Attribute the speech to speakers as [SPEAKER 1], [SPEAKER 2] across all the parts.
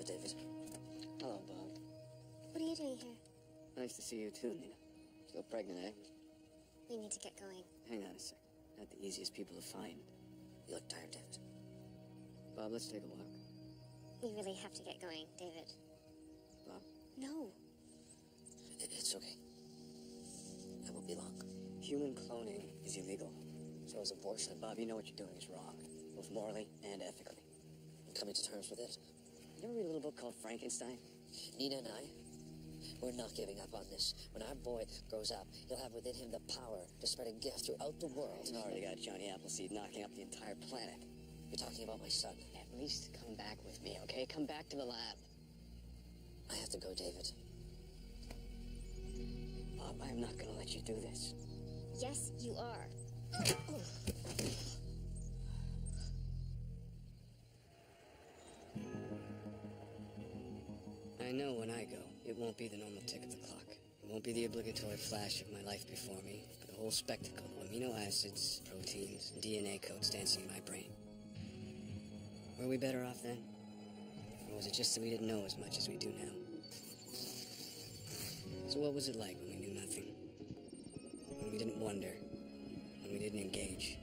[SPEAKER 1] David.
[SPEAKER 2] Hello, Bob.
[SPEAKER 3] What are you doing here?
[SPEAKER 2] Nice to see you too, Nina. Still pregnant, eh?
[SPEAKER 3] We need to get going.
[SPEAKER 2] Hang on a sec. Not the easiest people to find.
[SPEAKER 1] You look tired, David.
[SPEAKER 2] Bob, let's take a walk.
[SPEAKER 3] We really have to get going, David.
[SPEAKER 2] Bob?
[SPEAKER 3] No.
[SPEAKER 1] It's okay. I won't be long.
[SPEAKER 2] Human cloning is illegal. So is abortion. Bob, you know what you're doing is wrong. Both morally and ethically.
[SPEAKER 1] I'm coming to terms with it.
[SPEAKER 2] You ever read a little book called Frankenstein?
[SPEAKER 1] Nina and I, we're not giving up on this. When our boy grows up, he'll have within him the power to spread a gift throughout the world.
[SPEAKER 2] He's already got Johnny Appleseed knocking up the entire planet.
[SPEAKER 1] You're talking about my son.
[SPEAKER 2] At least come back with me, okay? Come back to the lab.
[SPEAKER 1] I have to go, David.
[SPEAKER 2] Bob, I'm not gonna let you do this.
[SPEAKER 3] Yes, you are.
[SPEAKER 2] I know when I go, it won't be the normal tick of the clock. It won't be the obligatory flash of my life before me, but the whole spectacle of amino acids, proteins, and DNA codes dancing in my brain. Were we better off then? Or was it just that we didn't know as much as we do now? So what was it like when we knew nothing? When we didn't wonder? When we didn't engage?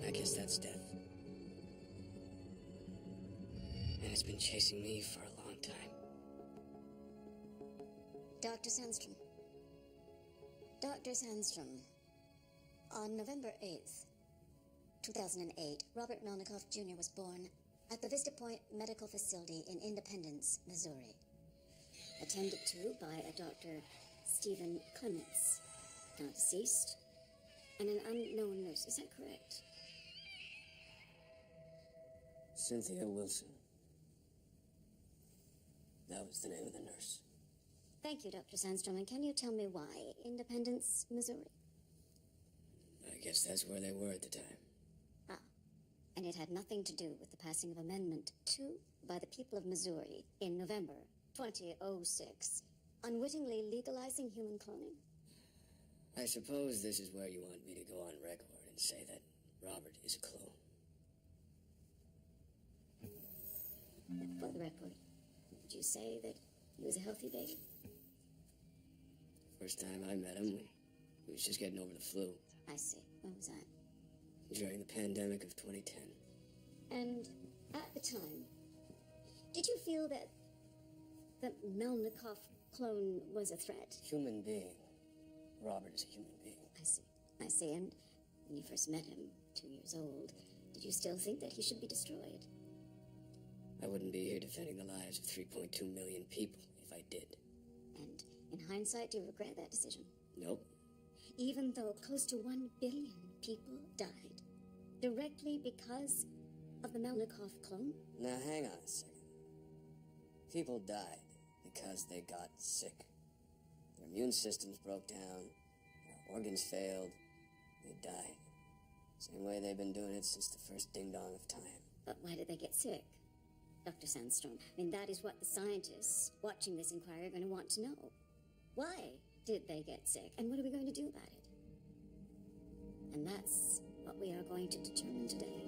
[SPEAKER 2] I guess that's death. And it's been chasing me for a long time.
[SPEAKER 4] Dr. Sandstrom. Dr. Sandstrom. On November 8th, 2008, Robert Melnikoff Jr. was born at the Vista Point Medical Facility in Independence, Missouri. Attended to by a Dr. Stephen Clements, now deceased, and an unknown nurse. Is that correct?
[SPEAKER 2] Cynthia Wilson. That was the name of the nurse.
[SPEAKER 4] Thank you, Dr. Sandstrom. And can you tell me why Independence, Missouri?
[SPEAKER 2] I guess that's where they were at the time.
[SPEAKER 4] Ah, and it had nothing to do with the passing of Amendment 2 by the people of Missouri in November 2006, unwittingly legalizing human cloning?
[SPEAKER 2] I suppose this is where you want me to go on record and say that Robert is a clone.
[SPEAKER 4] For the record, would you say that he was a healthy baby?
[SPEAKER 2] First time I met him, he was just getting over the flu.
[SPEAKER 4] I see. When was that?
[SPEAKER 2] During the pandemic of 2010.
[SPEAKER 4] And at the time, did you feel that the Melnikoff clone was a threat?
[SPEAKER 2] Human being. Robert is a human being.
[SPEAKER 4] I see. I see. And when you first met him, 2 years old, did you still think that he should be destroyed?
[SPEAKER 2] I wouldn't be here defending the lives of 3.2 million people if I did.
[SPEAKER 4] And in hindsight, do you regret that decision?
[SPEAKER 2] Nope.
[SPEAKER 4] Even though close to 1 billion people died directly because of the Melnikoff clone?
[SPEAKER 2] Now, hang on a second. People died because they got sick. Their immune systems broke down, their organs failed, they died. Same way they've been doing it since the first ding-dong of time.
[SPEAKER 4] But why did they get sick, Dr. Sandstrom? I mean, that is what the scientists watching this inquiry are going to want to know. Why did they get sick? And what are we going to do about it? And that's what we are going to determine today.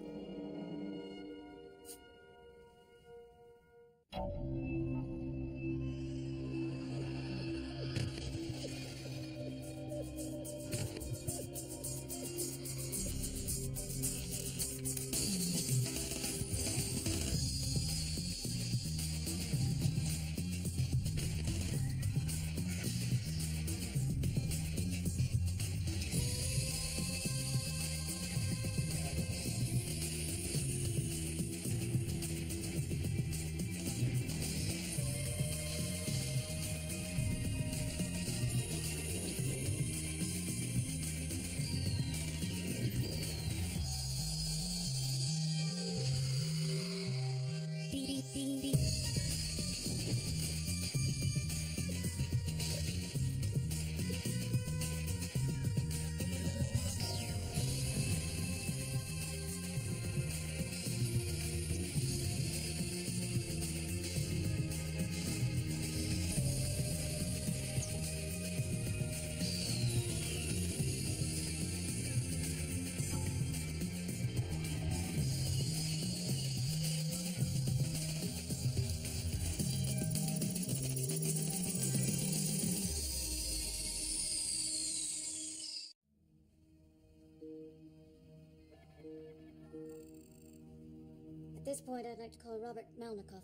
[SPEAKER 4] this point, I'd like to call Robert Malnikoff.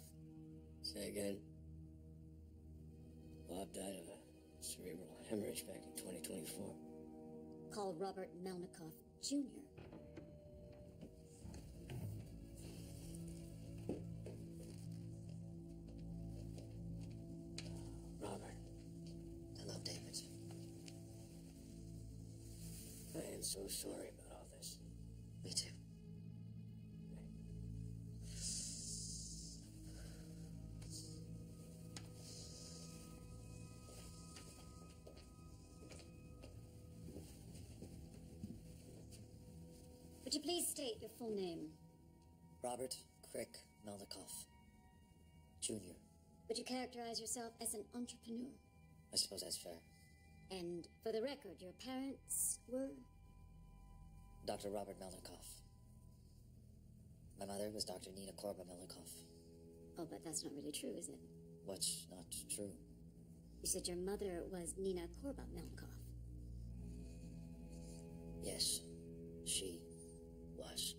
[SPEAKER 2] Say again. Bob died of a cerebral hemorrhage back in 2024.
[SPEAKER 4] Call Robert Malnikoff Jr.
[SPEAKER 2] Robert.
[SPEAKER 1] Hello, David.
[SPEAKER 2] I am so sorry about all this.
[SPEAKER 1] Me too.
[SPEAKER 4] Would you please state your full name?
[SPEAKER 1] Robert Crick Melnikoff, Jr.
[SPEAKER 4] Would you characterize yourself as an entrepreneur?
[SPEAKER 1] I suppose that's fair.
[SPEAKER 4] And for the record, your parents were?
[SPEAKER 1] Dr. Robert Melnikoff. My mother was Dr. Nina Korba Melnikoff.
[SPEAKER 4] Oh, but that's not really true, is it?
[SPEAKER 1] What's not true?
[SPEAKER 4] You said your mother was Nina Korba Melnikoff.
[SPEAKER 1] Yes, she was.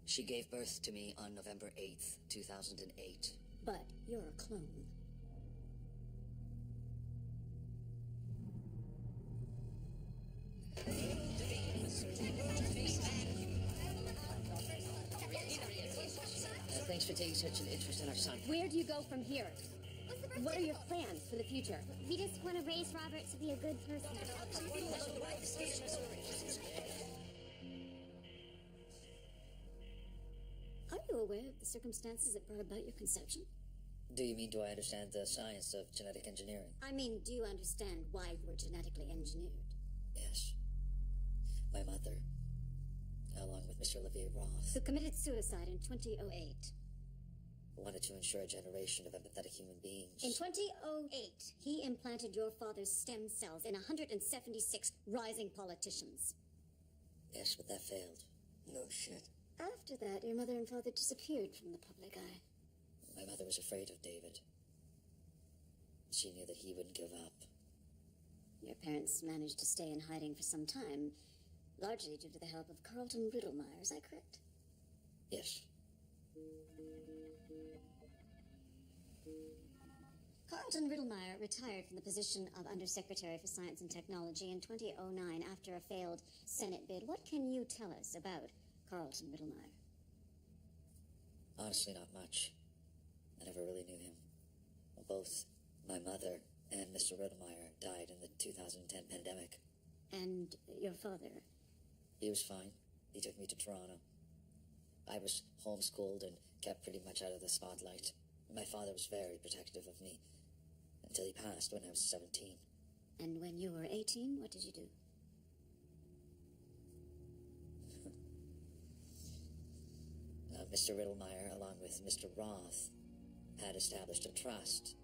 [SPEAKER 1] She gave birth to me on November 8th, 2008.
[SPEAKER 4] But you're a clone.
[SPEAKER 1] Thanks for taking such an interest in our son.
[SPEAKER 3] Where do you go from here? What are your plans for the future?
[SPEAKER 5] We just want to raise Robert to be a good person.
[SPEAKER 4] Are you aware of the circumstances that brought about your conception?
[SPEAKER 1] Do you mean, do I understand the science of genetic engineering?
[SPEAKER 4] I mean, do you understand why you were genetically engineered?
[SPEAKER 1] Yes. My mother, along with Mr. Olivier Roth,
[SPEAKER 4] Who committed suicide in 2008.
[SPEAKER 1] wanted to ensure a generation of empathetic human beings.
[SPEAKER 4] In 2008, he implanted your father's stem cells in 176 rising politicians.
[SPEAKER 1] Yes, but that failed.
[SPEAKER 2] No shit.
[SPEAKER 4] After that, your mother and father disappeared from the public eye.
[SPEAKER 1] My mother was afraid of David. She knew that he wouldn't give up.
[SPEAKER 4] Your parents managed to stay in hiding for some time, largely due to the help of Carlton Riddlemeyer. Is that correct?
[SPEAKER 1] Yes.
[SPEAKER 4] Carlton Riddlemeyer retired from the position of Undersecretary for Science and Technology in 2009 after a failed Senate bid. What can you tell us about Carlton Riddlemeyer?
[SPEAKER 1] Honestly, not much. I never really knew him. Both my mother and Mr. Riddlemeyer died in the 2010 pandemic.
[SPEAKER 4] And your father?
[SPEAKER 1] He was fine. He took me to Toronto. I was homeschooled and kept pretty much out of the spotlight. My father was very protective of me until he passed when I was 17.
[SPEAKER 4] And when you were 18, what did you do?
[SPEAKER 1] Mr. Riddlemeyer, along with Mr. Roth, had established a trust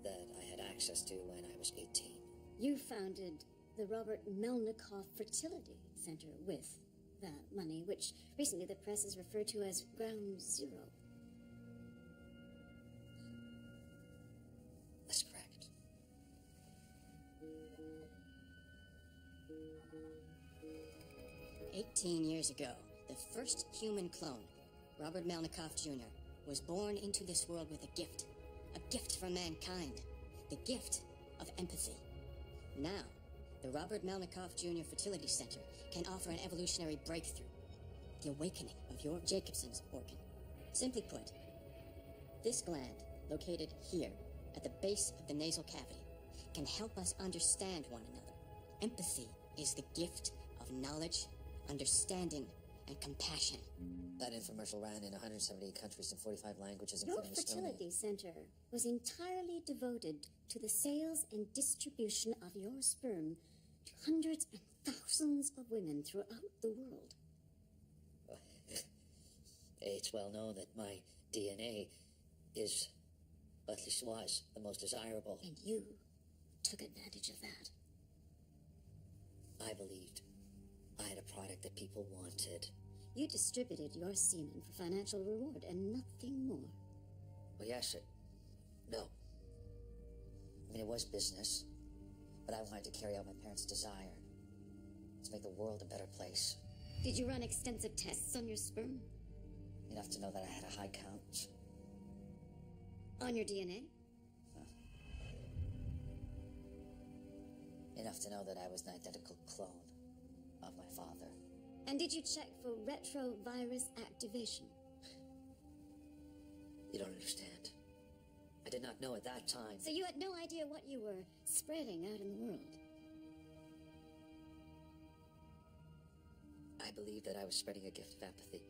[SPEAKER 1] that I had access to when I was 18.
[SPEAKER 4] You founded the Robert Melnikoff Fertility Center with that money, which recently the press has referred to as Ground Zero.
[SPEAKER 1] That's correct.
[SPEAKER 6] Years ago, the first human clone, Robert Melnikoff Jr., was born into this world with a gift from mankind, the gift of empathy. Now, the Robert Melnikoff Jr. Fertility Center can offer an evolutionary breakthrough, the awakening of your Jacobson's organ. Simply put, this gland, located here at the base of the nasal cavity, can help us understand one another. Empathy is the gift of knowledge, understanding, and compassion.
[SPEAKER 1] That infomercial ran in 178 countries and 45 languages,
[SPEAKER 4] Your
[SPEAKER 1] including Estonia.
[SPEAKER 4] fertility center was entirely devoted to the sales and distribution of your sperm to hundreds and thousands of women throughout the world.
[SPEAKER 1] It's well known that my DNA is, at least was, the most desirable.
[SPEAKER 4] And you took advantage of that.
[SPEAKER 1] I believed I had a product that people wanted.
[SPEAKER 4] You distributed your semen for financial reward and nothing more.
[SPEAKER 1] Well, yes, no. I mean, it was business, but I wanted to carry out my parents' desire, to make the world a better place.
[SPEAKER 4] Did you run extensive tests on your sperm?
[SPEAKER 1] Enough to know that I had a high count.
[SPEAKER 6] On your DNA?
[SPEAKER 1] Enough to know that I was an identical clone of my father.
[SPEAKER 6] And did you check for retrovirus activation?
[SPEAKER 1] You don't understand. I did not know at that time.
[SPEAKER 6] So you had no idea what you were spreading out in the world?
[SPEAKER 1] I believed that I was spreading a gift of empathy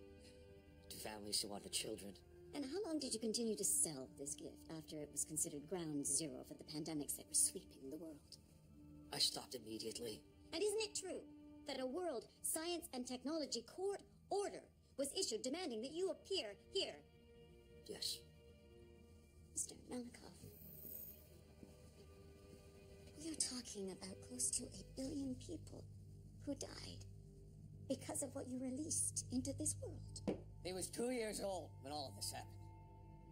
[SPEAKER 1] to families who wanted children.
[SPEAKER 6] And how long did you continue to sell this gift after it was considered ground zero for the pandemics that were sweeping the world?
[SPEAKER 1] I stopped immediately.
[SPEAKER 6] And isn't it true that a World Science and Technology Court order was issued demanding that you appear here?
[SPEAKER 1] Yes.
[SPEAKER 6] Mr. Malikoff, we are talking about close to 1 billion people who died because of what you released into this world.
[SPEAKER 2] He was 2 years old when all of this happened.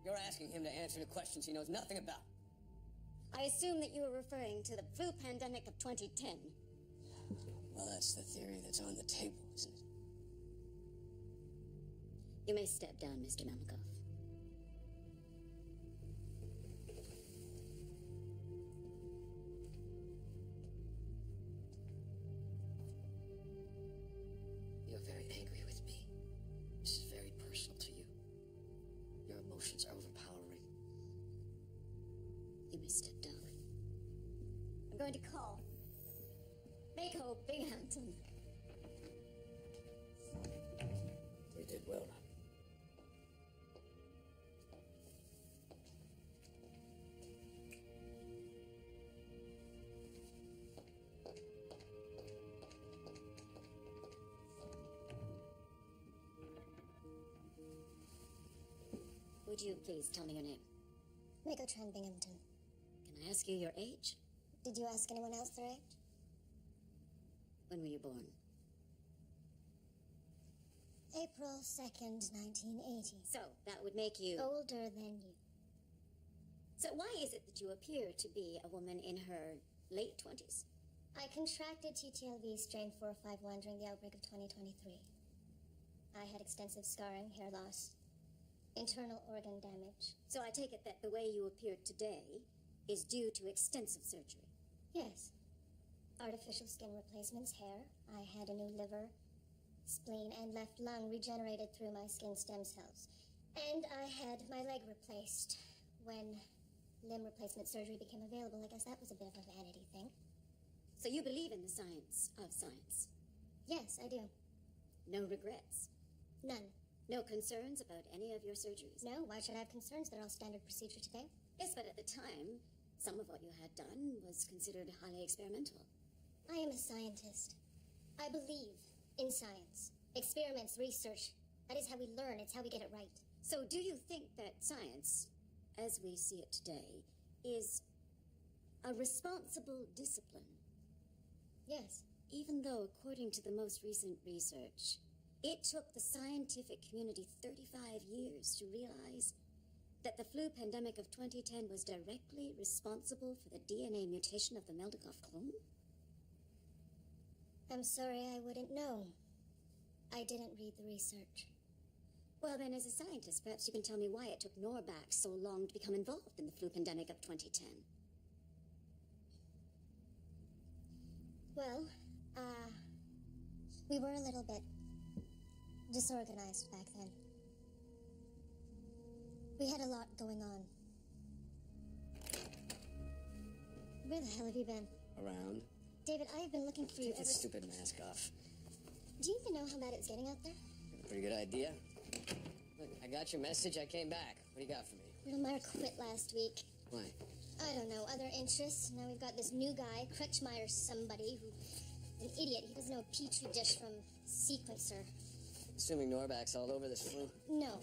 [SPEAKER 2] You're asking him to answer the questions he knows nothing about.
[SPEAKER 6] I assume that you were referring to the flu pandemic of 2010.
[SPEAKER 2] Well, that's the theory that's on the table, isn't it?
[SPEAKER 6] You may step down, Mr. Malikoff.
[SPEAKER 1] You're very angry with me. This is very personal to you. Your emotions are overpowering.
[SPEAKER 6] You may step down. I'm going to call Mako Binghamton.
[SPEAKER 1] You did well.
[SPEAKER 6] Would you please tell me your name?
[SPEAKER 4] Mako Tran Binghamton.
[SPEAKER 6] Can I ask you your age?
[SPEAKER 4] Did you ask anyone else their age?
[SPEAKER 6] When were you born?
[SPEAKER 4] April 2nd, 1980.
[SPEAKER 6] So, that would make you...
[SPEAKER 4] Older than you.
[SPEAKER 6] So why is it that you appear to be a woman in her late 20s?
[SPEAKER 4] I contracted TTLV strain 451 during the outbreak of 2023. I had extensive scarring, hair loss, internal organ damage.
[SPEAKER 6] So I take it that the way you appear today is due to extensive surgery.
[SPEAKER 4] Yes. Artificial skin replacements, hair. I had a new liver, spleen, and left lung regenerated through my skin stem cells. And I had my leg replaced when limb replacement surgery became available. I guess that was a bit of a vanity thing.
[SPEAKER 6] So you believe in the science of science?
[SPEAKER 4] Yes, I do.
[SPEAKER 6] No regrets?
[SPEAKER 4] None.
[SPEAKER 6] No concerns about any of your surgeries?
[SPEAKER 4] No, why should I have concerns? They're all standard procedure today.
[SPEAKER 6] Yes, but at the time, some of what you had done was considered highly experimental.
[SPEAKER 4] I am a scientist. I believe in science. Experiments, research. That is how we learn. It's how we get it right.
[SPEAKER 6] So do you think that science, as we see it today, is a responsible discipline?
[SPEAKER 4] Yes.
[SPEAKER 6] Even though, according to the most recent research, it took the scientific community 35 years to realize that the flu pandemic of 2010 was directly responsible for the DNA mutation of the Meldikoff clone?
[SPEAKER 4] I'm sorry, I wouldn't know. I didn't read the research.
[SPEAKER 6] Well, then, as a scientist, perhaps you can tell me why it took Norback so long to become involved in the flu pandemic of 2010.
[SPEAKER 4] Well, we were a little bit disorganized back then. We had a lot going on. Where the hell have you been?
[SPEAKER 2] Around.
[SPEAKER 4] David, I have been looking for you
[SPEAKER 2] Take
[SPEAKER 4] ever...
[SPEAKER 2] this stupid mask off.
[SPEAKER 4] Do you even know how bad it's getting out there?
[SPEAKER 2] Pretty good idea. Look, I got your message. I came back. What do you got for me?
[SPEAKER 4] Riddlemeyer quit last week.
[SPEAKER 2] Why?
[SPEAKER 4] I don't know, other interests. Now we've got this new guy, Kretschmeyer somebody, who... an idiot. He doesn't know a petri dish from sequencer.
[SPEAKER 2] Assuming Norback's all over this flu.
[SPEAKER 4] No.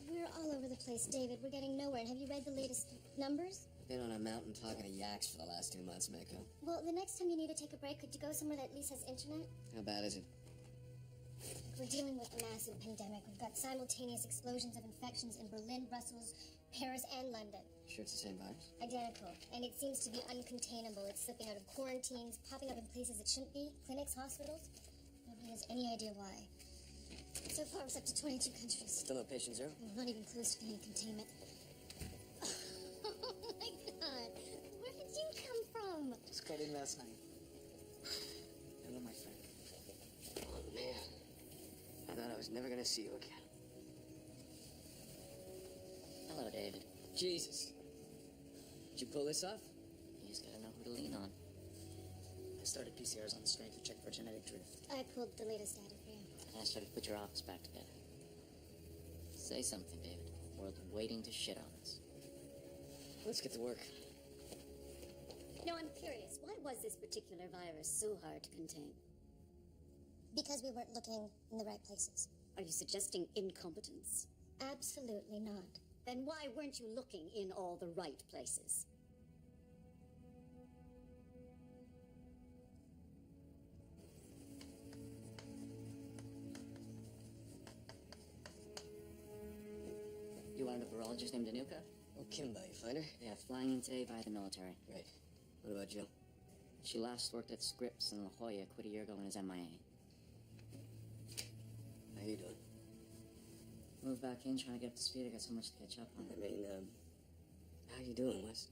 [SPEAKER 4] We're all over the place, David. We're getting nowhere. And have you read the latest numbers?
[SPEAKER 2] Been on a mountain talking to yaks for the last 2 months, Mako.
[SPEAKER 4] Well, the next time you need to take a break, could you go somewhere that at least has internet?
[SPEAKER 2] How bad is it?
[SPEAKER 4] We're dealing with a massive pandemic. We've got simultaneous explosions of infections in Berlin, Brussels, Paris, and London.
[SPEAKER 2] Sure it's the same virus?
[SPEAKER 4] Identical. And it seems to be uncontainable. It's slipping out of quarantines, popping up in places it shouldn't be. Clinics, hospitals. Nobody has any idea why. So far, it's up to 22 countries.
[SPEAKER 2] Still no patient zero?
[SPEAKER 4] We're not even close to any containment. Oh my god. Where did you come from?
[SPEAKER 1] Just got in last night. Hello, my friend.
[SPEAKER 2] Oh, man. I thought I was never gonna see you again.
[SPEAKER 1] Hello, David.
[SPEAKER 2] Jesus. Did you pull this off?
[SPEAKER 1] You just gotta know who to lean on. I started PCRs on the strain to check for genetic drift.
[SPEAKER 4] I pulled the latest data for you.
[SPEAKER 1] I asked her to put your office back together. Say something, David. World's waiting to shit on us.
[SPEAKER 2] Let's get to work.
[SPEAKER 6] No, I'm curious. Why was this particular virus so hard to contain?
[SPEAKER 4] Because we weren't looking in the right places.
[SPEAKER 6] Are you suggesting incompetence?
[SPEAKER 4] Absolutely not.
[SPEAKER 6] Then why weren't you looking in all the right places?
[SPEAKER 1] You wanted a virologist named Anuka?
[SPEAKER 2] Oh, Kimba, you find her?
[SPEAKER 1] Yeah, flying in today by the military.
[SPEAKER 2] Great. What about Jill?
[SPEAKER 1] She last worked at Scripps in La Jolla, quit a year ago and is MIA.
[SPEAKER 2] How you doing?
[SPEAKER 1] Moved back in, trying to get up to speed. I got so much to catch up on.
[SPEAKER 2] I mean, how you doing, Wes?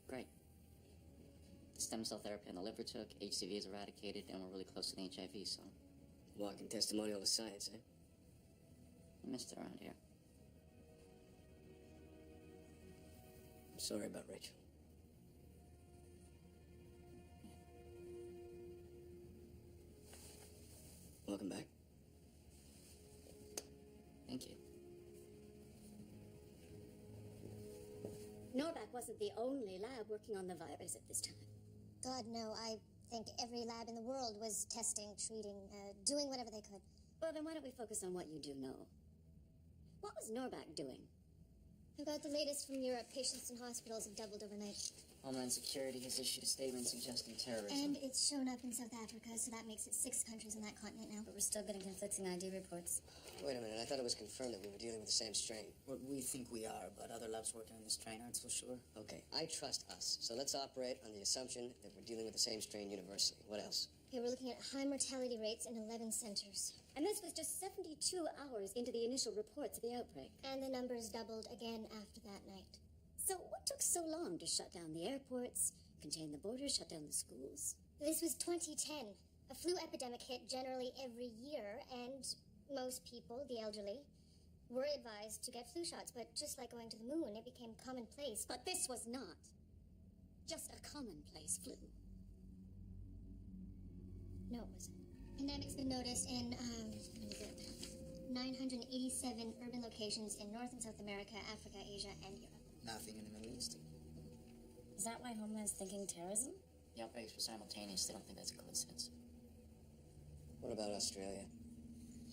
[SPEAKER 1] Great. The stem cell therapy on the liver took, HCV is eradicated, and we're really close to the HIV, so...
[SPEAKER 2] Walking testimonial of science, eh?
[SPEAKER 1] I missed it around here.
[SPEAKER 2] I'm sorry about Rachel. Welcome back.
[SPEAKER 1] Thank you.
[SPEAKER 6] Norback wasn't the only lab working on the virus at this time.
[SPEAKER 4] God, no. I think every lab in the world was testing, treating, doing whatever they could.
[SPEAKER 6] Well, then why don't we focus on what you do know? What was Norback doing?
[SPEAKER 4] I got the latest from Europe. Patients in hospitals have doubled overnight.
[SPEAKER 1] Homeland Security has issued a statement suggesting terrorism.
[SPEAKER 4] And it's shown up in South Africa, so that makes it 6 countries on that continent now.
[SPEAKER 6] But we're still getting conflicting ID reports.
[SPEAKER 2] Wait a minute, I thought it was confirmed that we were dealing with the same strain.
[SPEAKER 1] Well, we think we are, but other labs working on this strain aren't so sure.
[SPEAKER 2] Okay, I trust us, so let's operate on the assumption that we're dealing with the same strain universally. What else?
[SPEAKER 4] Okay, we're looking at high mortality rates in 11 centers.
[SPEAKER 6] And this was just 72 hours into the initial reports of the outbreak.
[SPEAKER 4] And the numbers doubled again after that night.
[SPEAKER 6] So what took so long to shut down the airports, contain the borders, shut down the schools?
[SPEAKER 4] This was 2010. A flu epidemic hit generally every year, and most people, the elderly, were advised to get flu shots. But just like going to the moon, it became commonplace.
[SPEAKER 6] But this was not just a commonplace flu.
[SPEAKER 4] No, it wasn't. Pandemic's been noticed in, 987 urban locations in North and South America, Africa, Asia, and Europe.
[SPEAKER 1] Nothing in the Middle East.
[SPEAKER 6] Is that why Homeland's thinking terrorism?
[SPEAKER 1] The outbreaks were simultaneous. They don't think that's a coincidence.
[SPEAKER 2] What about Australia?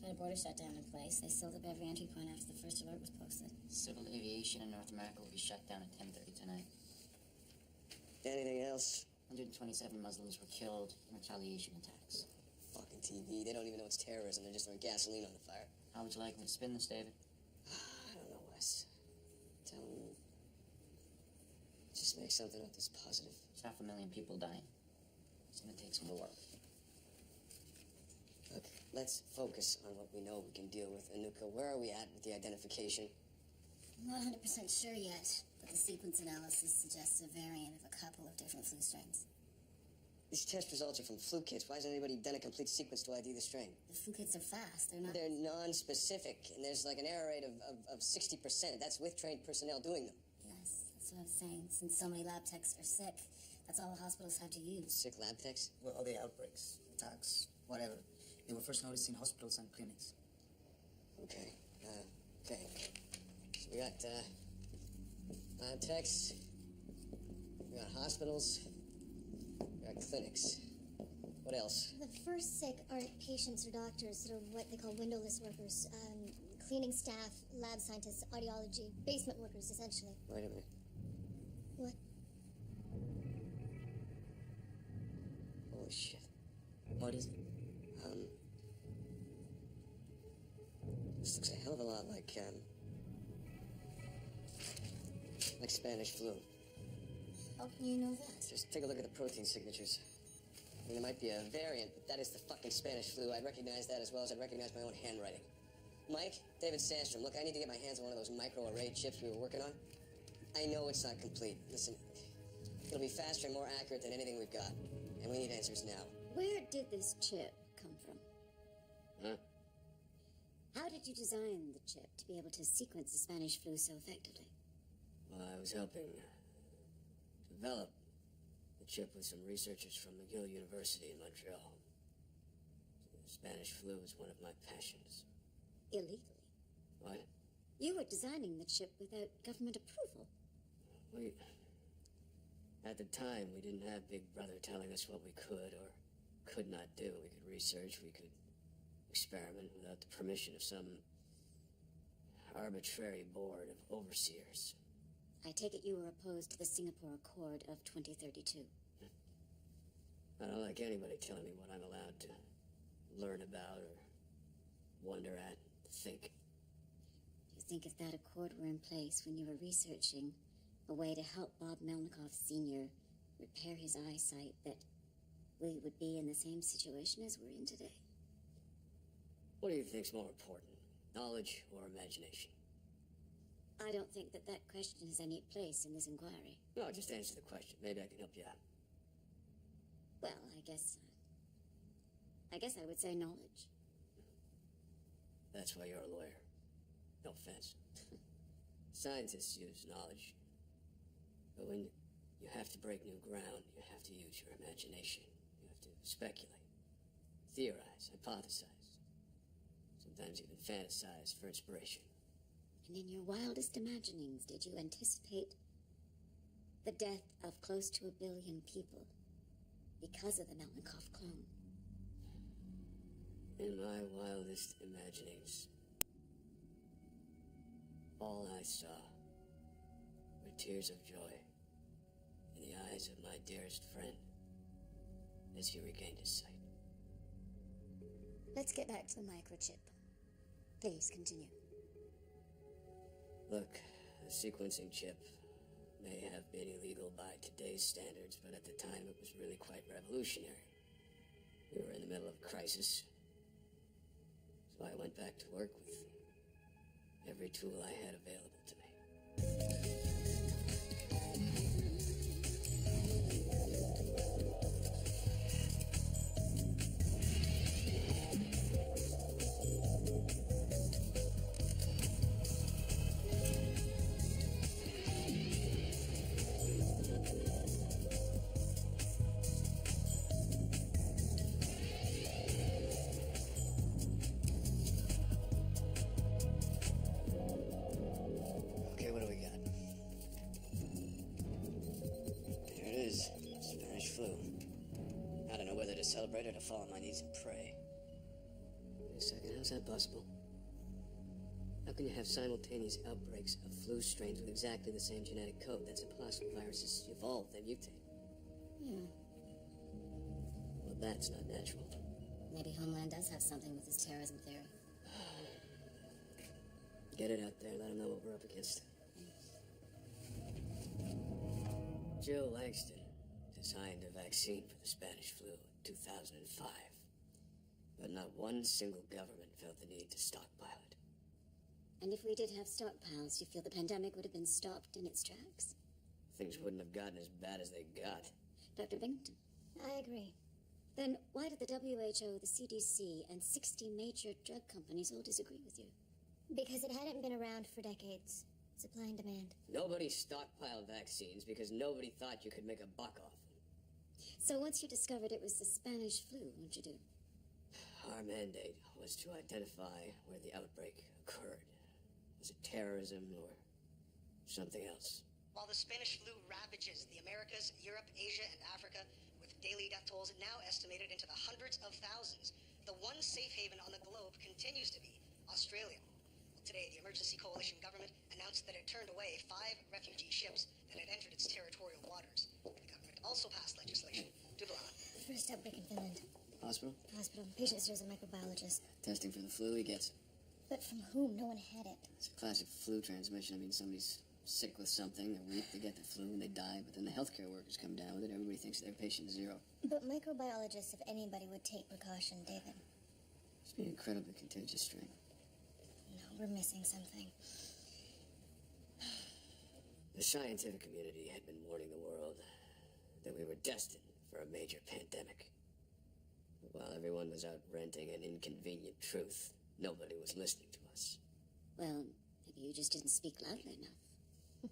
[SPEAKER 6] Had a border shutdown in place. They sealed up every entry point after the first alert was posted.
[SPEAKER 1] Civil aviation in North America will be shut down at 10:30 tonight.
[SPEAKER 2] Anything else?
[SPEAKER 1] 127 Muslims were killed in retaliation attacks.
[SPEAKER 2] Fucking TV. They don't even know it's terrorism. They're just throwing gasoline on the fire.
[SPEAKER 1] How would you like me to spin this, David?
[SPEAKER 2] I don't know, Wes. Tell them... Just make something up that's positive.
[SPEAKER 1] There's 500,000 people dying. It's gonna take some work.
[SPEAKER 2] Look, let's focus on what we know we can deal with. Anuka, where are we at with the identification?
[SPEAKER 6] I'm not 100% sure yet, but the sequence analysis suggests a variant of a couple of different flu strains.
[SPEAKER 2] These test results are from flu kits. Why hasn't anybody done a complete sequence to ID the strain?
[SPEAKER 6] The flu kits are fast. They're not...
[SPEAKER 2] They're non-specific, and there's like an error rate of 60%. That's with trained personnel doing them.
[SPEAKER 6] Yes, that's what I was saying. Since so many lab techs are sick, that's all the hospitals have to use.
[SPEAKER 2] Sick lab techs?
[SPEAKER 1] Well, all the outbreaks, attacks, whatever. They were first noticed in hospitals and clinics.
[SPEAKER 2] Okay. Okay. So we got, lab techs. We got hospitals. We got clinics. What else?
[SPEAKER 4] The first sick aren't patients or doctors, sort of what they call windowless workers. Cleaning staff, lab scientists, audiology, basement workers, essentially.
[SPEAKER 2] Wait a minute.
[SPEAKER 4] What?
[SPEAKER 2] Holy shit.
[SPEAKER 1] What is it?
[SPEAKER 2] This looks a hell of a lot like Spanish flu.
[SPEAKER 6] How can you know that?
[SPEAKER 2] Just take a look at the protein signatures. I mean, there might be a variant, but that is the fucking Spanish flu. I'd recognize that as well as I'd recognize my own handwriting. Mike, David Sandstrom, look, I need to get my hands on one of those microarray chips we were working on. I know it's not complete. Listen, it'll be faster and more accurate than anything we've got. And we need answers now.
[SPEAKER 4] Where did this chip come from?
[SPEAKER 2] Huh?
[SPEAKER 4] How did you design the chip to be able to sequence the Spanish flu so effectively?
[SPEAKER 2] Well, I was helping develop the chip with some researchers from McGill University in Montreal. The Spanish flu is one of my passions.
[SPEAKER 4] Illegally?
[SPEAKER 2] What?
[SPEAKER 4] You were designing the chip without government approval.
[SPEAKER 2] At the time, we didn't have Big Brother telling us what we could or could not do. We could research, we could experiment without the permission of some arbitrary board of overseers.
[SPEAKER 4] I take it you were opposed to the Singapore Accord of 2032.
[SPEAKER 2] I don't like anybody telling me what I'm allowed to learn about or wonder at, think.
[SPEAKER 4] Do you think if that accord were in place when you were researching a way to help Bob Melnikoff Sr. repair his eyesight, that we would be in the same situation as we're in today?
[SPEAKER 2] What do you think's more important, knowledge or imagination?
[SPEAKER 4] I don't think that question has any place in this inquiry.
[SPEAKER 2] No, just answer the question. Maybe I can help you out.
[SPEAKER 4] Well, I guess I would say knowledge.
[SPEAKER 2] That's why you're a lawyer. No offense. Scientists use knowledge. But when you have to break new ground, you have to use your imagination. You have to speculate, theorize, hypothesize, sometimes even fantasize for inspiration.
[SPEAKER 4] And in your wildest imaginings, did you anticipate the death of close to 1 billion people because of the Melnikoff clone?
[SPEAKER 2] In my wildest imaginings, all I saw were tears of joy in the eyes of my dearest friend as he regained his sight.
[SPEAKER 4] Let's get back to the microchip. Please continue.
[SPEAKER 2] Look, the sequencing chip may have been illegal by today's standards, but at the time it was really quite revolutionary. We were in the middle of a crisis, so I went back to work with every tool I had available to me. Celebrate or to fall on my knees and pray. Wait a second, how's that possible? How can you have simultaneous outbreaks of flu strains with exactly the same genetic code? That's impossible. Viruses evolve, they mutate.
[SPEAKER 4] Yeah.
[SPEAKER 2] Well, that's not natural.
[SPEAKER 4] Maybe Homeland does have something with his terrorism theory.
[SPEAKER 2] Get it out there, let him know what we're up against. Jill Langston designed a vaccine for the Spanish flu in 2005. But not one single government felt the need to stockpile it.
[SPEAKER 4] And if we did have stockpiles, do you feel the pandemic would have been stopped in its tracks?
[SPEAKER 2] Things wouldn't have gotten as bad as they got.
[SPEAKER 4] Dr. Binghamton?
[SPEAKER 3] I agree.
[SPEAKER 4] Then why did the WHO, the CDC, and 60 major drug companies all disagree with you?
[SPEAKER 3] Because it hadn't been around for decades. Supply and demand.
[SPEAKER 2] Nobody stockpiled vaccines because nobody thought you could make a buck off them.
[SPEAKER 4] So once you discovered it was the Spanish flu, what'd you do?
[SPEAKER 2] Our mandate was to identify where the outbreak occurred. Was it terrorism or something else?
[SPEAKER 6] While the Spanish flu ravages the Americas, Europe, Asia, and Africa, with daily death tolls now estimated into the hundreds of thousands, the one safe haven on the globe continues to be Australia. Today, the Emergency Coalition government announced that it turned away 5 refugee ships that had entered its territorial waters. The government also passed legislation to allow
[SPEAKER 3] First outbreak in Finland.
[SPEAKER 2] Hospital?
[SPEAKER 3] Hospital. Patient serves a microbiologist.
[SPEAKER 2] Testing for the flu, he gets it.
[SPEAKER 3] But from whom? No one had it.
[SPEAKER 2] It's a classic flu transmission. I mean, somebody's sick with something, they're weak, they get the flu, and they die, but then the healthcare workers come down with it, everybody thinks they're patient zero.
[SPEAKER 5] But microbiologists, if anybody, would take precaution, David.
[SPEAKER 2] It's an incredibly contagious strain.
[SPEAKER 5] No, we're missing something.
[SPEAKER 2] The scientific community had been warning the world that we were destined for a major pandemic. While everyone was out renting an inconvenient truth, nobody was listening to us.
[SPEAKER 4] Well, maybe you just didn't speak loudly enough.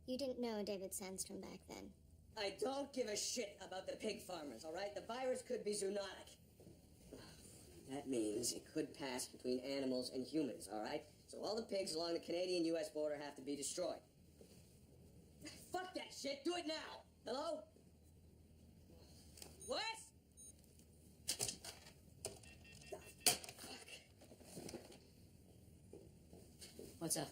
[SPEAKER 5] You didn't know David Sandstrom back then.
[SPEAKER 6] I don't give a shit about the pig farmers, all right? The virus could be zoonotic. That means it could pass between animals and humans, all right? So all the pigs along the Canadian-U.S. border have to be destroyed. Fuck that shit! Do it now! Hello? What? What's up?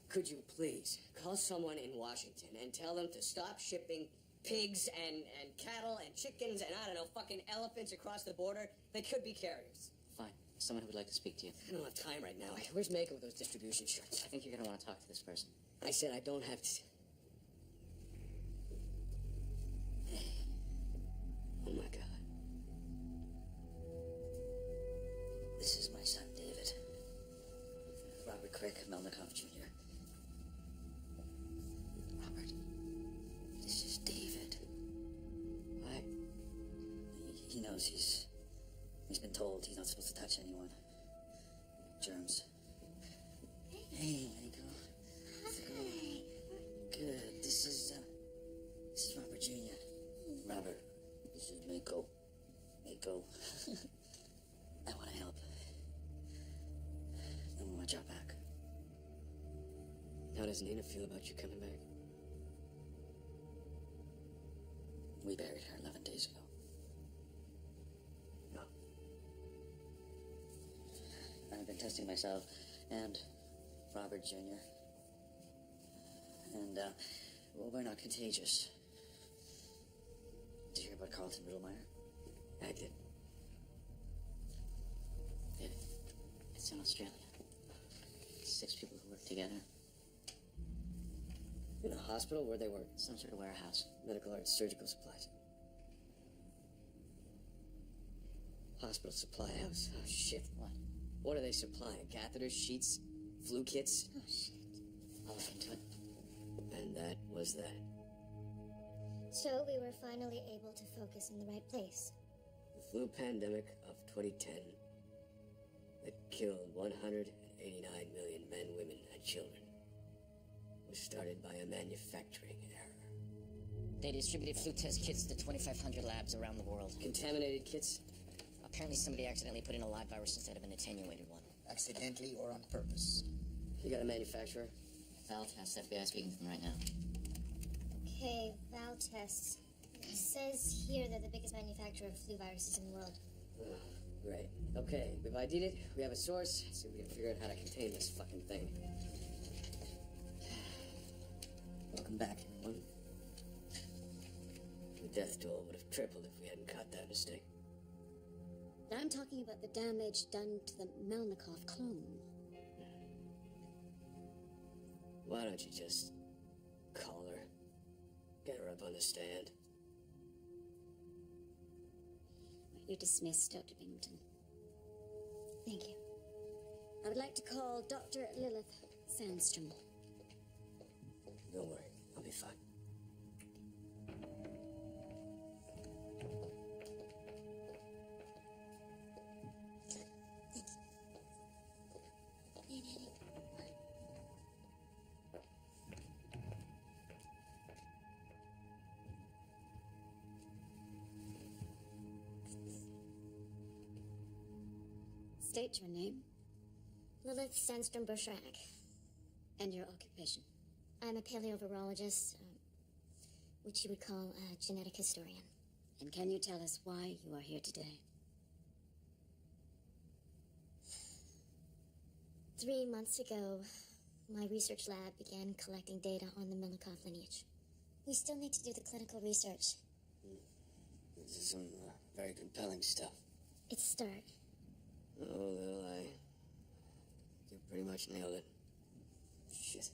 [SPEAKER 6] Could you please call someone in Washington and tell them to stop shipping pigs and cattle and chickens and, I don't know, fucking elephants across the border? They could be carriers.
[SPEAKER 1] Fine. Someone who would like to speak to you.
[SPEAKER 6] I don't have time right now. Where's Mako with those distribution shirts?
[SPEAKER 1] I think you're gonna want to talk to this person.
[SPEAKER 6] I said I don't have to... Oh, my God.
[SPEAKER 1] This is my son, David. Robert Crick, Melnikoff Jr. Robert, this is David.
[SPEAKER 6] Hi.
[SPEAKER 1] He knows he's been told he's not supposed to touch anyone. Germs. Hey, Mako. How's it going? Good. This is Robert Jr. Robert, this is Mako. Mako. I want to help. I want my job back.
[SPEAKER 2] How does Nina feel about you coming back?
[SPEAKER 1] We buried her 11 days ago.
[SPEAKER 2] No.
[SPEAKER 1] I've been testing myself and Robert Jr. And, well, we're not contagious. Did you hear about Carlton Riddlemeyer?
[SPEAKER 2] I did.
[SPEAKER 1] David, it's in Australia. 6 people who work together.
[SPEAKER 2] In a hospital? Where'd they work?
[SPEAKER 1] Some sort of warehouse.
[SPEAKER 2] Medical arts, surgical supplies. Hospital supply house. Oh, shit.
[SPEAKER 1] What?
[SPEAKER 2] What are they supplying? Catheters, sheets, flu kits?
[SPEAKER 1] Oh, shit. I'll look into it.
[SPEAKER 2] And that was that.
[SPEAKER 5] So we were finally able to focus in the right place.
[SPEAKER 2] The flu pandemic of 2010 that killed 189 million men, women, and children was started by a manufacturing error.
[SPEAKER 7] They distributed flu test kits to 2,500 labs around the world.
[SPEAKER 2] Contaminated kits?
[SPEAKER 7] Apparently somebody accidentally put in a live virus instead of an attenuated one.
[SPEAKER 8] Accidentally or on purpose?
[SPEAKER 2] You got a manufacturer?
[SPEAKER 1] Valtest, FBI speaking to them right now.
[SPEAKER 5] Okay, Valtest. It says here they're the biggest manufacturer of flu viruses in the world.
[SPEAKER 2] Oh, great. Okay, we've ID'd it. We have a source. Let's see if we can figure out how to contain this fucking thing. Welcome back, everyone. The death toll would have tripled if we hadn't caught that mistake.
[SPEAKER 4] But I'm talking about the damage done to the Melnikoff clone.
[SPEAKER 2] Why don't you just call her? Get her up on the stand.
[SPEAKER 4] You're dismissed, Dr. Binghamton.
[SPEAKER 5] Thank you.
[SPEAKER 4] I would like to call Dr. Lilith Sandstrom.
[SPEAKER 2] Don't worry, I'll be fine.
[SPEAKER 4] State your name
[SPEAKER 5] Lilith Sandstrom Bushrak.
[SPEAKER 4] and your occupation.
[SPEAKER 5] I'm a paleovirologist, which you would call a genetic historian.
[SPEAKER 4] And can you tell us why you are here today?
[SPEAKER 5] 3 months ago, my research lab began collecting data on the Melnikoff lineage. We still need to do the clinical research.
[SPEAKER 2] This is some very compelling stuff.
[SPEAKER 5] It's a start.
[SPEAKER 2] Oh, little I. You pretty much nailed it. Shit.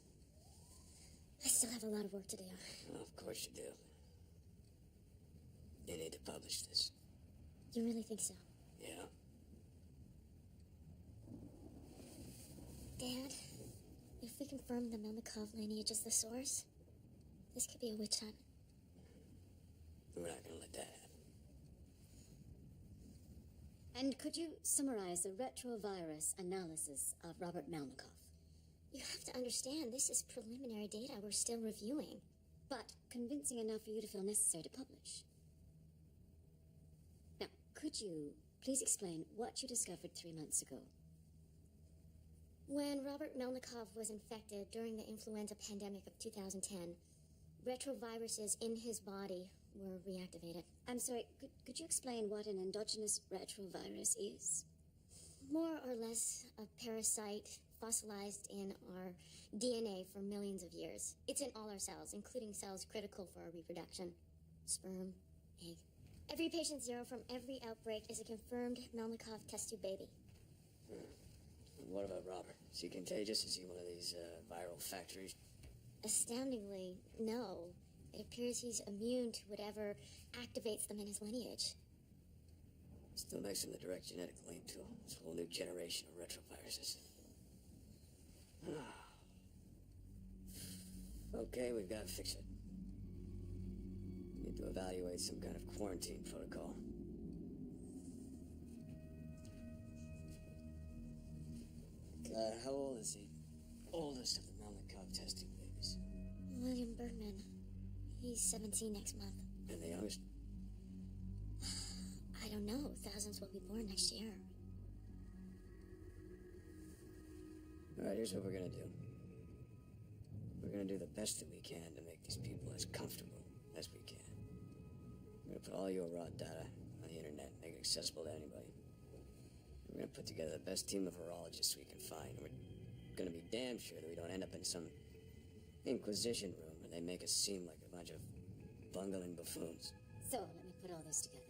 [SPEAKER 5] I still have a lot of work to do.
[SPEAKER 2] Well, of course you do. You need to publish this.
[SPEAKER 5] You really think so?
[SPEAKER 2] Yeah.
[SPEAKER 5] Dad, if we confirm the Melnikov lineage is the source, this could be a witch hunt.
[SPEAKER 2] We're not gonna let that happen.
[SPEAKER 6] And could you summarize the retrovirus analysis of Robert Melnikov?
[SPEAKER 5] You have to understand, this is preliminary data we're still reviewing.
[SPEAKER 6] But convincing enough for you to feel necessary to publish. Now, could you please explain what you discovered 3 months ago?
[SPEAKER 5] When Robert Melnikov was infected during the influenza pandemic of 2010, retroviruses in his body were reactivated.
[SPEAKER 6] I'm sorry, could you explain what an endogenous retrovirus is?
[SPEAKER 5] More or less a parasite fossilized in our DNA for millions of years. It's in all our cells, including cells critical for our reproduction. Sperm, egg. Every patient zero from every outbreak is a confirmed Melnikov test tube baby.
[SPEAKER 2] What about Robert? Is he contagious? Is he one of these viral factories?
[SPEAKER 5] Astoundingly, no. It appears he's immune to whatever activates them in his lineage.
[SPEAKER 2] Still makes him the direct genetic link to this whole new generation of retroviruses. Okay, we've got to fix it. We need to evaluate some kind of quarantine protocol. How old is he? Oldest of the Melnikov testing babies.
[SPEAKER 5] William Bergman. He's 17 next month.
[SPEAKER 2] And the youngest?
[SPEAKER 5] I don't know. Thousands will be born next year.
[SPEAKER 2] All right, here's what we're gonna do. We're gonna do the best that we can to make these people as comfortable as we can. We're gonna put all your raw data on the internet, make it accessible to anybody. We're gonna put together the best team of virologists we can find. We're gonna be damn sure that we don't end up in some inquisition room where they make us seem like a bunch of bungling buffoons.
[SPEAKER 6] So, let me put all this together.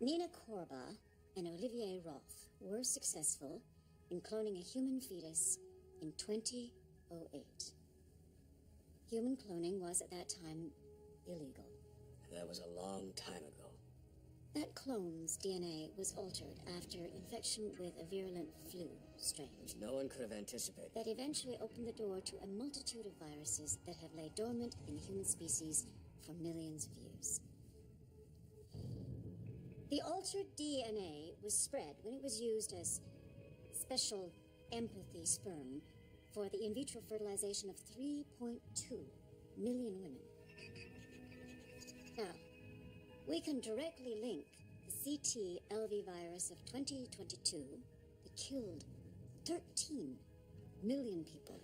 [SPEAKER 6] Nina Korba and Olivier Roth were successful in cloning a human fetus in 2008. Human cloning was at that time illegal.
[SPEAKER 2] That was a long time ago.
[SPEAKER 6] That clone's DNA was altered after infection with a virulent flu strain.
[SPEAKER 2] Which no one could have anticipated.
[SPEAKER 6] That eventually opened the door to a multitude of viruses that have laid dormant in the human species for millions of years. The altered DNA was spread when it was used as special empathy sperm for the in vitro fertilization of 3.2 million women. Now, we can directly link the CT-LV virus of 2022 that killed 13 million people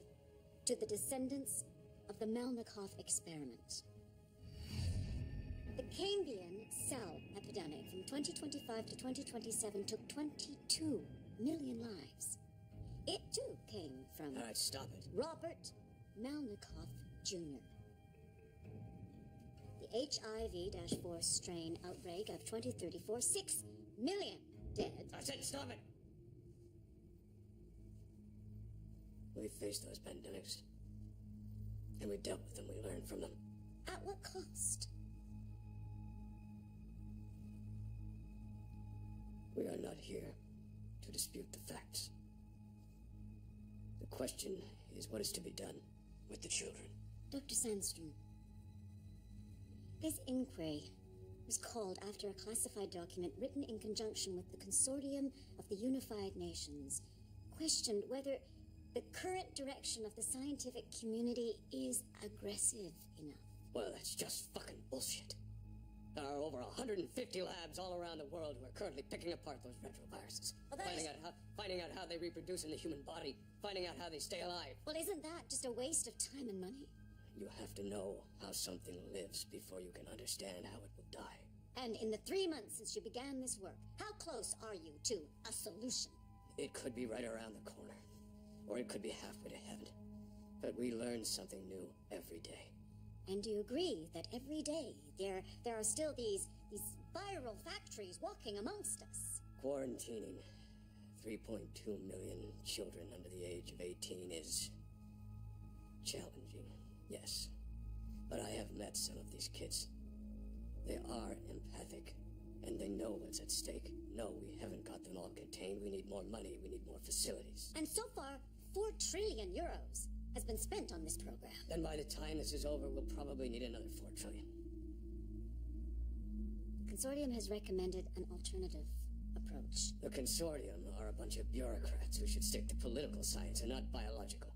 [SPEAKER 6] to the descendants of the Melnikov experiment. The Cambian cell epidemic from 2025 to 2027 took 22 million lives. It too came from...
[SPEAKER 2] All right, stop it.
[SPEAKER 6] Robert Melnikov Jr. The HIV-4 strain outbreak of 2034, 6 million dead.
[SPEAKER 2] I said stop it! We faced those pandemics. And we dealt with them, we learned from them.
[SPEAKER 6] At what cost?
[SPEAKER 2] We are not here to dispute the facts. The question is what is to be done with the children.
[SPEAKER 6] Dr. Sandstrom, this inquiry was called after a classified document written in conjunction with the Consortium of the Unified Nations questioned whether the current direction of the scientific community is aggressive enough.
[SPEAKER 2] Well, that's just fucking bullshit. There are over 150 labs all around the world who are currently picking apart those retroviruses.
[SPEAKER 6] Well,
[SPEAKER 2] finding out how they reproduce in the human body, finding out how they stay alive.
[SPEAKER 6] Well, isn't that just a waste of time and money?
[SPEAKER 2] You have to know how something lives before you can understand how it will die.
[SPEAKER 6] And in the 3 months since you began this work, how close are you to a solution?
[SPEAKER 2] It could be right around the corner, or it could be halfway to heaven. But we learn something new every day.
[SPEAKER 6] And do you agree that every day there are still these viral factories walking amongst us?
[SPEAKER 2] Quarantining 3.2 million children under the age of 18 is challenging. Yes, but I have met some of these kids. They are empathic, and they know what's at stake. No, we haven't got them all contained. We need more money. We need more facilities.
[SPEAKER 4] And so far, 4 trillion euros has been spent on this program.
[SPEAKER 2] Then by the time this is over, we'll probably need another 4 trillion.
[SPEAKER 4] The consortium has recommended an alternative approach.
[SPEAKER 2] The consortium are a bunch of bureaucrats who should stick to political science and not biological.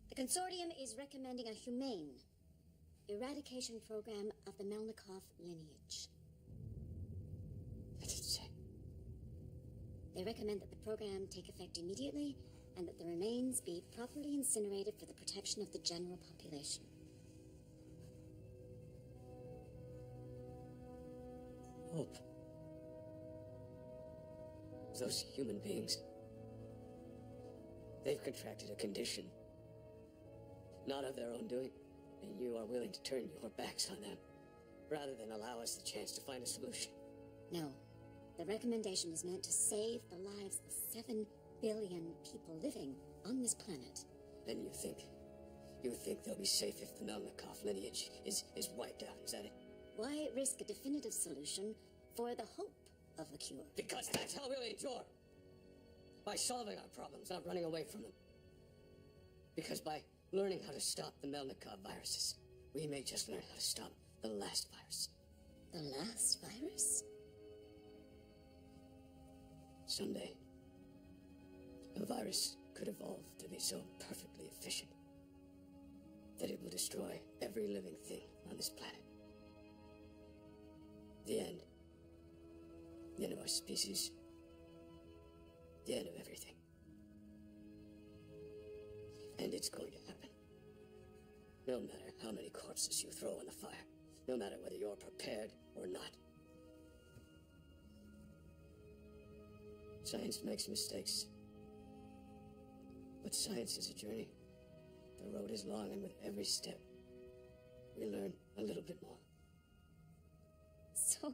[SPEAKER 4] The consortium is recommending a humane eradication program of the Melnikov lineage.
[SPEAKER 2] That's insane.
[SPEAKER 4] They recommend that the program take effect immediately and that the remains be properly incinerated for the protection of the general population.
[SPEAKER 2] Hope. Those human beings. They've contracted a condition. Not of their own doing. And you are willing to turn your backs on them, rather than allow us the chance to find a solution.
[SPEAKER 4] No. The recommendation is meant to save the lives of 7 billion people living on this planet.
[SPEAKER 2] Then you think they'll be safe if the Melnikov lineage is wiped out, is that it?
[SPEAKER 4] Why risk a definitive solution for the hope of a cure?
[SPEAKER 2] Because that's how we'll endure. By solving our problems, not running away from them. Because by learning how to stop the Melnikov viruses, we may just learn how to stop the last virus.
[SPEAKER 4] The last virus?
[SPEAKER 2] Someday, a virus could evolve to be so perfectly efficient that it will destroy every living thing on this planet. The end. The end of our species. The end of everything. And it's going to happen. No matter how many corpses you throw in the fire. No matter whether you're prepared or not. Science makes mistakes. But science is a journey. The road is long, and with every step, we learn a little bit more.
[SPEAKER 4] So,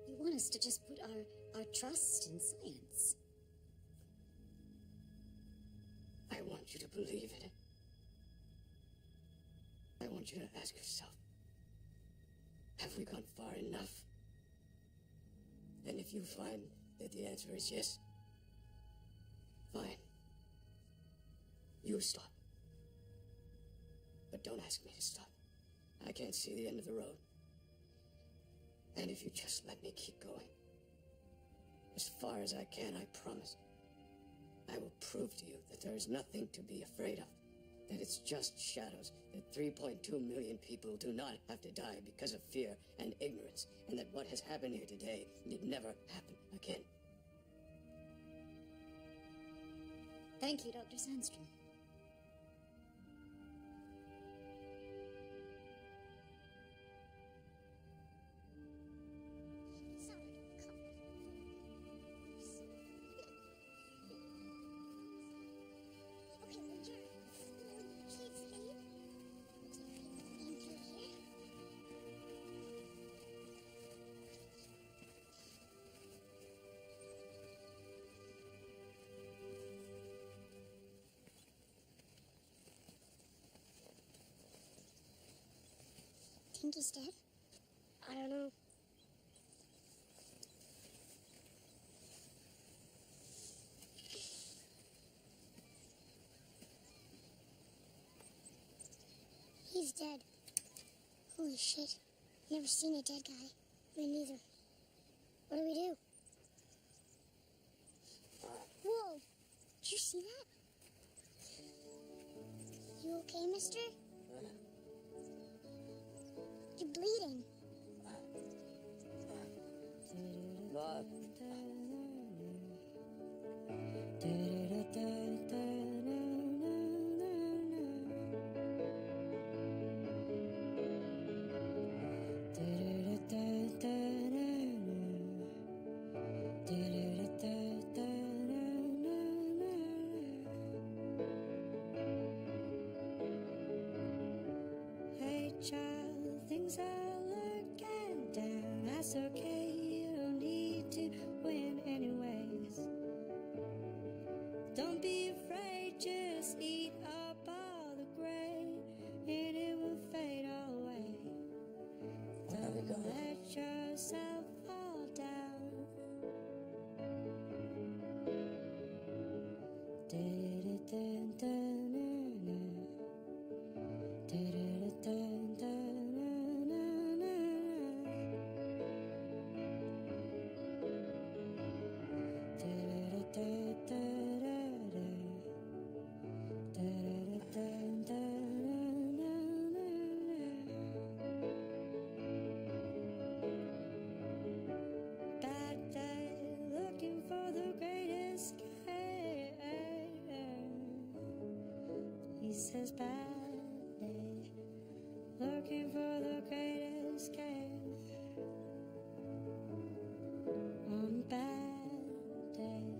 [SPEAKER 4] you want us to just put our trust in science?
[SPEAKER 2] I want you to believe in it. I want you to ask yourself, have we gone far enough? And if you find that the answer is yes, fine. You stop. But don't ask me to stop. I can't see the end of the road. And if you just let me keep going, as far as I can, I promise, I will prove to you that there is nothing to be afraid of. That it's just shadows. That 3.2 million people do not have to die because of fear and ignorance. And that what has happened here today need never happen again.
[SPEAKER 4] Thank you, Dr. Sandstrom.
[SPEAKER 5] Think he's dead? I don't know. He's dead. Holy shit. Never seen a dead guy. Me neither. What do we do? Whoa! Did you see that? You okay, mister? You're bleeding.
[SPEAKER 2] Bob.
[SPEAKER 9] Hey child, things are looking down. That's okay, you don't need to win anyways. Don't be afraid, just eat up all the gray myself fall down. Bad day, looking for the great escape. He says bad day, looking for the great escape. On bad day,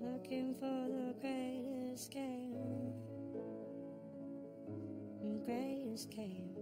[SPEAKER 9] looking for the great escape. Great escape.